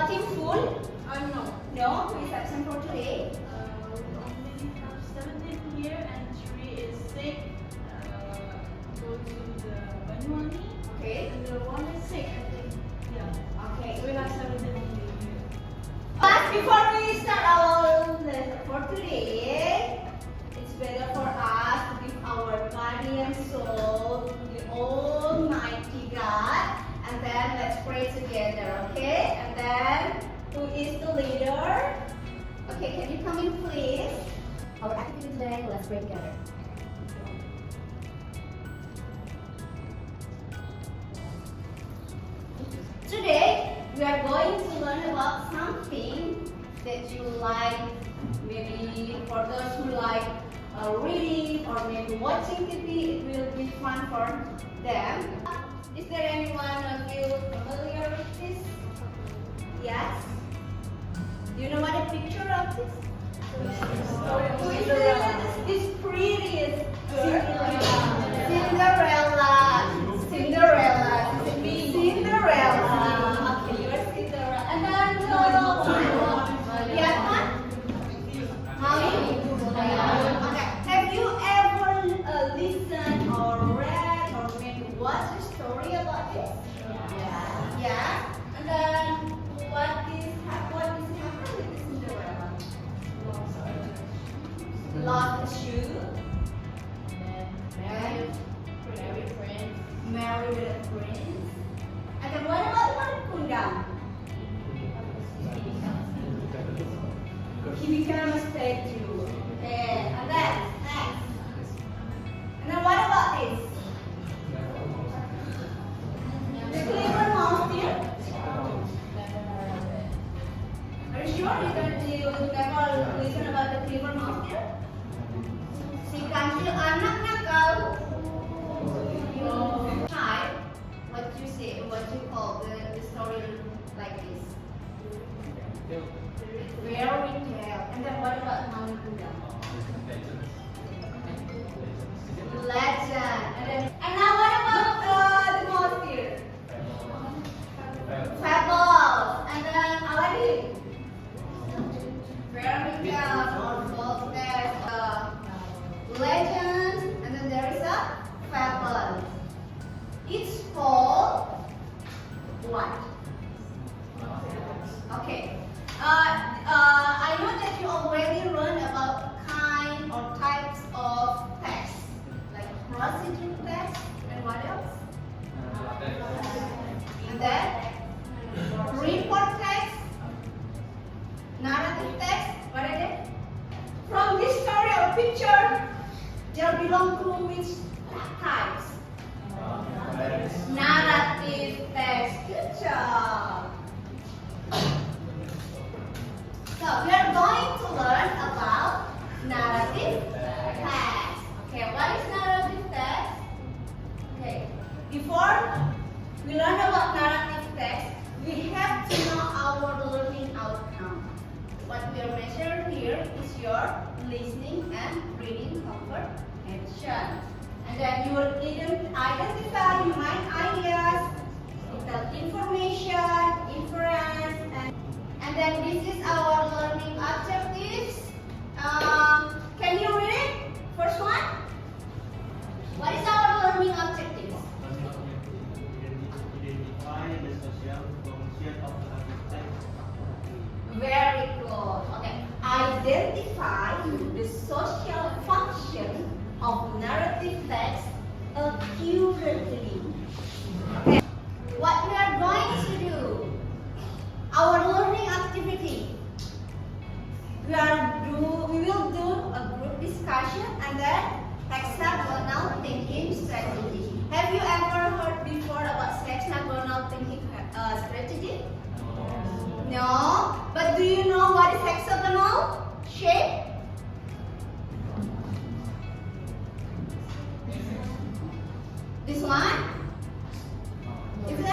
team full? No. No, who is absent for today? We only have 17 here and 3 is sick. Go to the Banyuwangi. Okay. And the one is sick, I think. Yeah. Okay. So we have 17 only here. But before we start our lesson for today, it's better for us to give our body and soul to the Almighty God, and then let's pray together, okay? And then, who is the leader? Okay, can you come in, please? Our activity today, let's pray together. Today, we are going to learn about something that you like. Maybe for those who like reading or maybe watching TV, it will be fun for them. Is there anyone of you familiar with this? Yes? Do you know what a picture of this? Who is this prettiest girl? Cinderella. Cinderella. Cinderella. Okay, you're Cinderella. And then the other one? Mommy? Okay. Have you ever listened or read or maybe watched a story about this? Yeah. Yeah. And then what is happening with the Cinderella? Lost a shoe. Married with a prince. And then what about Kundang? He became a statue. Okay, and then next. And then what about this? The clever mouse here. Are you sure you never listen about the clever mouse here? Si kancil anak nakal. Child, what you say, what you call the story like this? Fairy tale. And then what about Mami Kuda? Legend. And now what about the most here? Fables. And then Aladdin. Fairy tales or folk tales, legends, and then there is a fable. It's called what? Okay. I know that you already learned about kind or types of text, like procedure text and what else? And then report text, narrative text. What are they? From this story or picture, they belong to which types? Narrative text. Good job. So we are going to learn about narrative text. Okay, what is narrative text? Okay, before we learn about narrative text, we have to know our learning outcome. What we are measuring here is your listening and reading comprehension. And then you will identify your mind ideas, detailed information, inference, and then this is our learning objectives. Can you read it? First one. What is our learning objectives? Very good. Okay. Identify the social function of narrative text accurately. Okay. What we are going to do, our learning activity, we will do a group discussion and then hexagonal thinking strategy. Have you ever heard before about hexagonal thinking strategy? No. But do you know what is hexagonal shape? This one? Is it?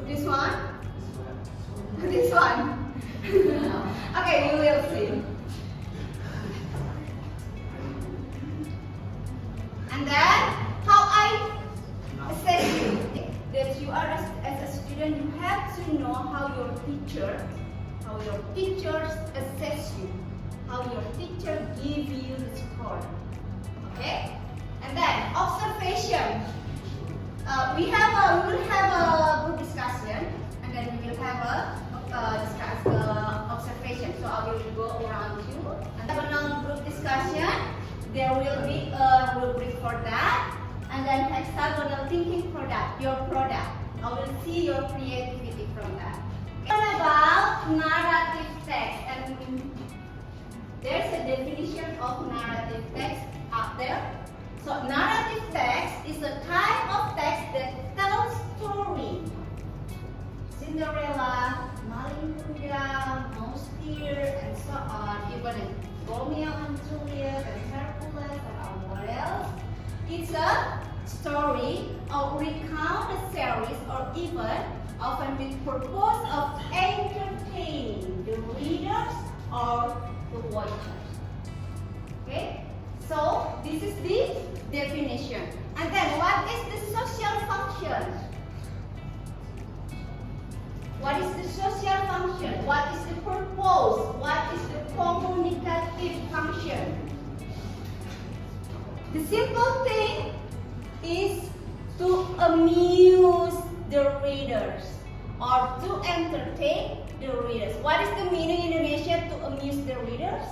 This one? This one? Okay, you will see. And then, how I assess you that you are as a student, you have to know how your teachers assess you, how your teacher give you the score. Okay? And then observation. We will have a group discussion, and then we will have a observation. So I will go around you. And then on group discussion, there will be a rubric for that. And then hexagonal thinking product, your product. I will see your creativity from that. What about narrative text? And there's a definition of narrative text up there. So narrative text is a type of text that tells story. Cinderella, Maling Kundang, Moustir, and so on. Even Romeo and Juliet and Hercules and what else? It's a story or recount a series or event, often with purpose of entertaining the readers or the watchers. Okay, so this is the definition. And then what is the social function? What is the social function? What is the purpose? What is the communicative function? The simple thing is to amuse the readers or to entertain the readers. What is the meaning in Indonesia to amuse the readers?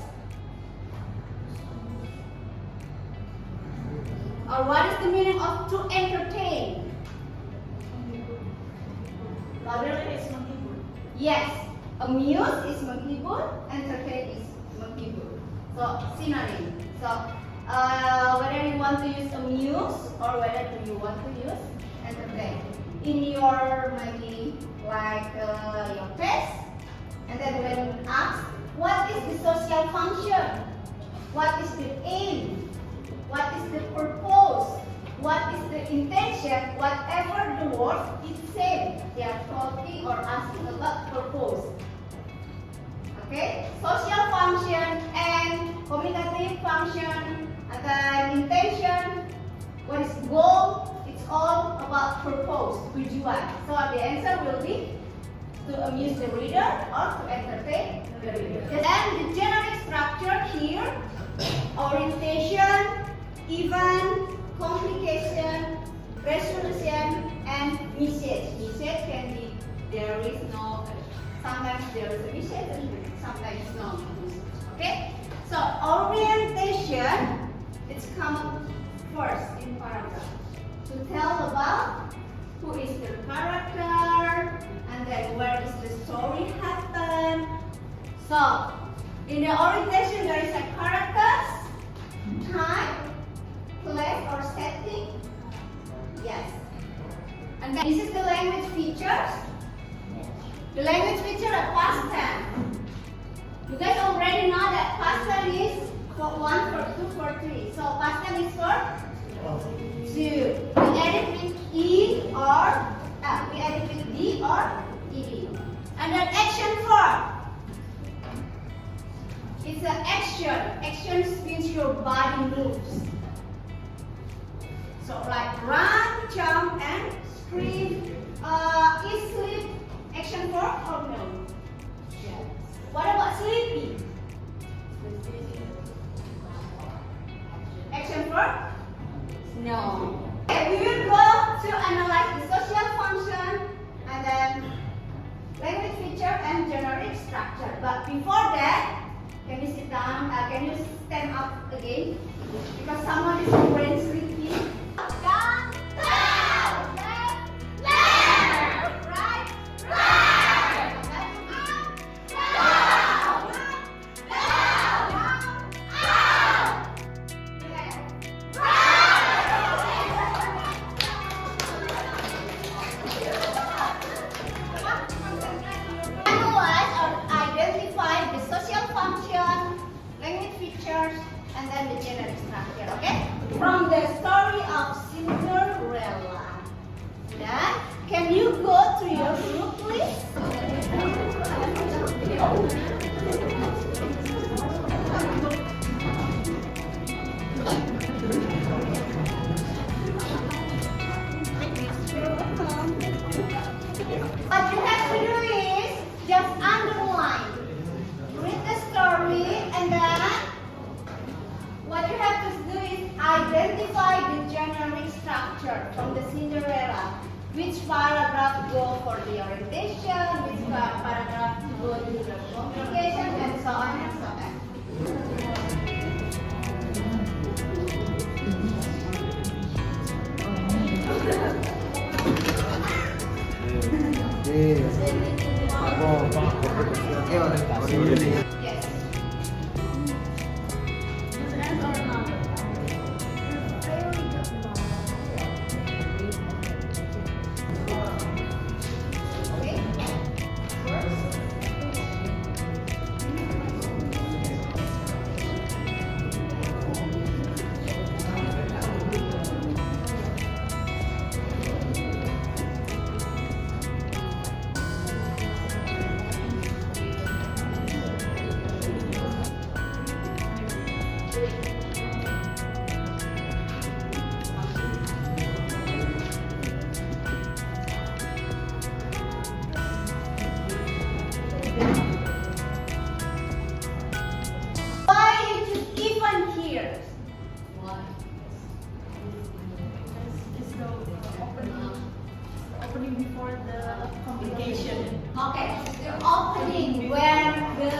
Or what is the meaning of to entertain? Yes, amuse is menghibur, entertain is menghibur. So synonym. So whether you want to use amuse or whether do you want to use entertain. In your maybe like your test, and then when asked what is the social function, what is the aim, what is the purpose, what is the intention, whatever the word is same. They are talking or asking about purpose. Okay, social function and communicative function, and then intention. What is goal? It's all about purpose, tujuan. So the answer will be to amuse the reader or to entertain the reader. Then the generic structure here: orientation, event, complication, resolution, and message. Message can be there is no. Sometimes there is a message and sometimes no message. Okay. So orientation, it's common first in paragraph to tell about who is the character and then where does the story happen. So in the orientation there is a characters, time, place or setting. Yes. And then this is the language features. The language feature are past tense. You guys already know that past tense is for 1, for 2, for 3. So past tense is for 2. We add it with E or we add it with D or ED. And then action verb. It's an action. Action means your body moves. So like run, jump, and scream. Is sleep action verb or no? Yes. What about sleepy? Action verb? No. Okay, we will go to analyze the social function and then language feature and generic structure. But before that, can you sit down? Can you stand up again? Because someone is already sleepy. Down, down, left, left, right, right, left, up, down, down, down, out, left, Analyze or identify the social function, language features, and then the generic structure, okay? From the story of Cinderella. Then, can you go to your group, please? What you have to the orientation, which paragraph to go to the complication, and so on and so on. Yes. And or not? Okay. Why you choose even here? Is the opening before the complication. Okay, the opening where the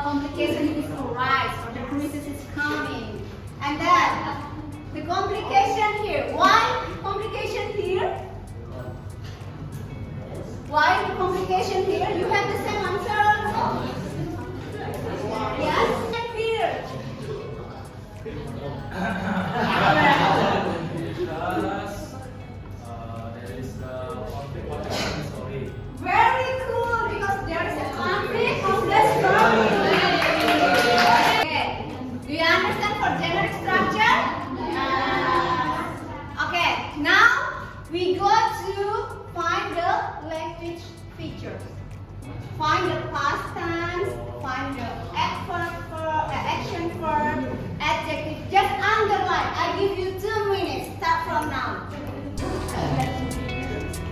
complication is arise or the crisis is coming. And then the complication here. Why complication here? Why the complication here? You have the same answer also? Yes? And here. There is the conflict story. Very cool because there is a conflict of the story. Okay. Do you understand for generic structure? Okay. Now we go to find the language features. Find the past tense, find the action verb, adjective. Just underline. I give you 2 minutes. Start from now.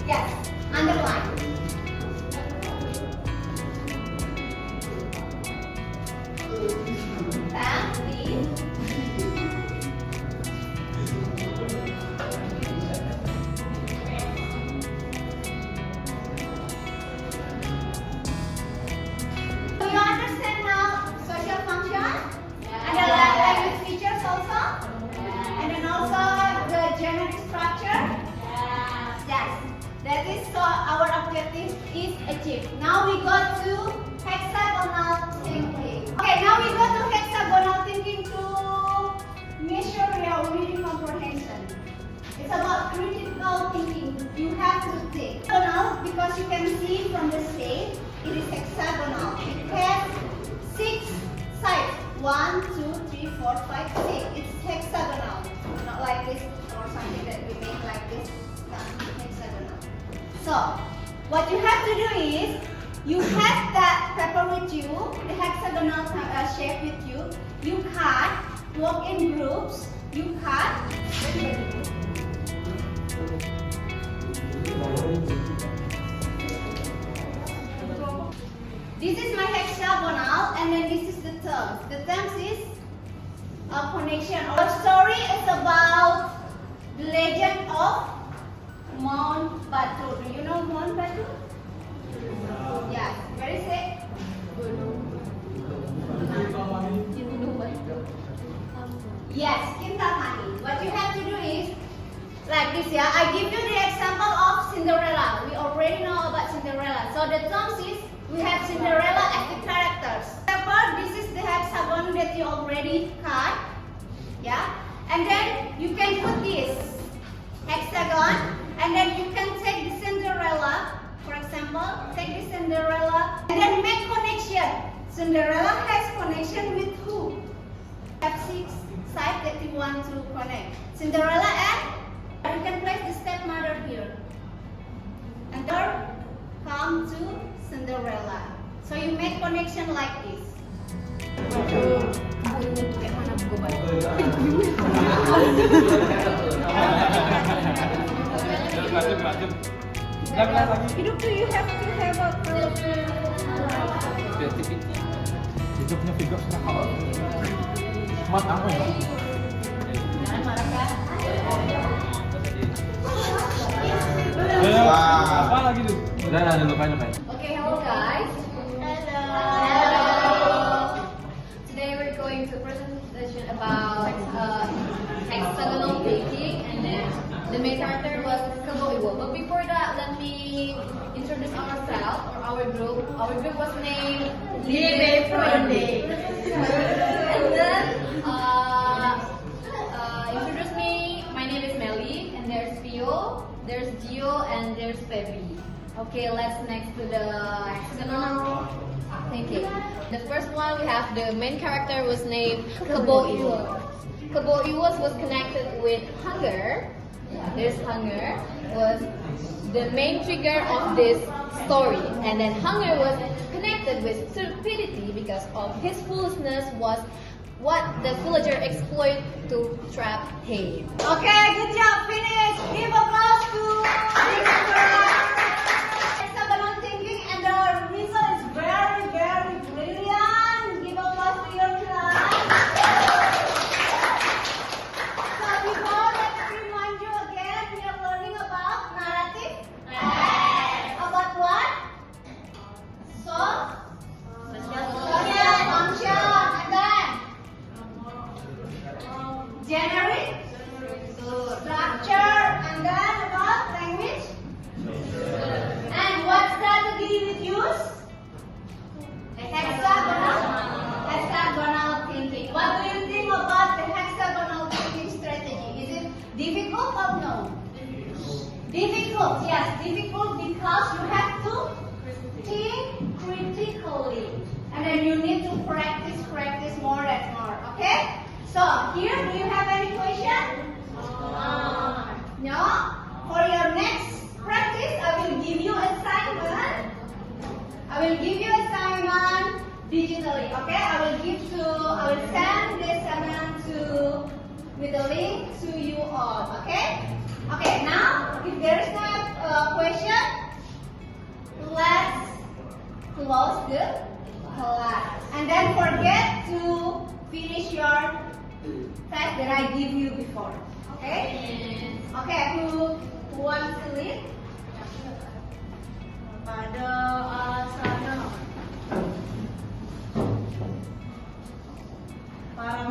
Yes, underline. Tapi do you understand now social function? And the language features also? And then also the generic structure? Yes. That is so our objective is achieved. Now we go to hexagonal thinking. Okay, now we go to hexagonal thinking to measure your reading comprehension. It's about critical thinking. You have to think. Hexagonal, because you can see from the shape, it is hexagonal. It has 6 sides. 1, 2, 3, 4, 5, 6. It's hexagonal. Not like this or something that we make like this. No, hexagonal. So, what you have to do is, you have that paper with you, the hexagonal shape with you. You cut, work in groups. You cut. This is my hexagonal, and then this is the terms. The terms is a connection. Our story is about the legend of Mount Batur. Do you know Mount Batur? Yes. Where is it? Yes, Kintamani. What you have to do is like this, yeah. I give you the example of Cinderella. We already know about Cinderella. So the terms is we have Cinderella as the characters. Therefore, this is the hexagon that you already cut, yeah. And then you can put this hexagon, and then you can take the Cinderella, for example, take the Cinderella, and then make connection. Cinderella has connection with who? Have 6 sides that you want to connect. Cinderella and you can place the stepmother here. And then come to Cinderella. So you make connection like this. Hidup tuh you have to have a Itu punya figur sudah kalah. Mat apa ya? Apa lagi tuh? Dah, lupain. Okay, hello guys. Hello. Today we're going to presentation about hexagonal painting, and then the main character was Kebo Iwo. But before that, let me introduce ourselves or our group. Our group was named Liebe Freunde. And then introduce me. My name is Melly, and there's Pio, there's Gio, and there's Feby. Okay, let's next to the hexagonal thinking. The first one we have the main character was named Kebo Iwo. Kebo Iwo was connected with hunger. This hunger was the main trigger of this story, and then hunger was connected with stupidity because of his foolishness was what the villager exploit to trap him. Okay, good job. Finish. Give applause to hexagonal thinking, and the result is very, very brilliant. Give applause to your class. So before, let's remind you again, we are learning about narrative. About what? Social function, and then generic structure, and then about language. And what strategy did we use? Hexagonal thinking. What do you think about the hexagonal thinking strategy? Is it difficult or no? Difficult, yes, difficult because you have to think critically, and then you need to practice more and more. Okay? So here, do you have any question? No? For your next practice, I will give you assignment. Digitally. Okay? I will send this assignment with a link to you all. Okay? Okay. Now, if there is no question, let's close the class. And then forget to finish your test that I give you before. Okay? Okay, who wants to lead? Pada asana para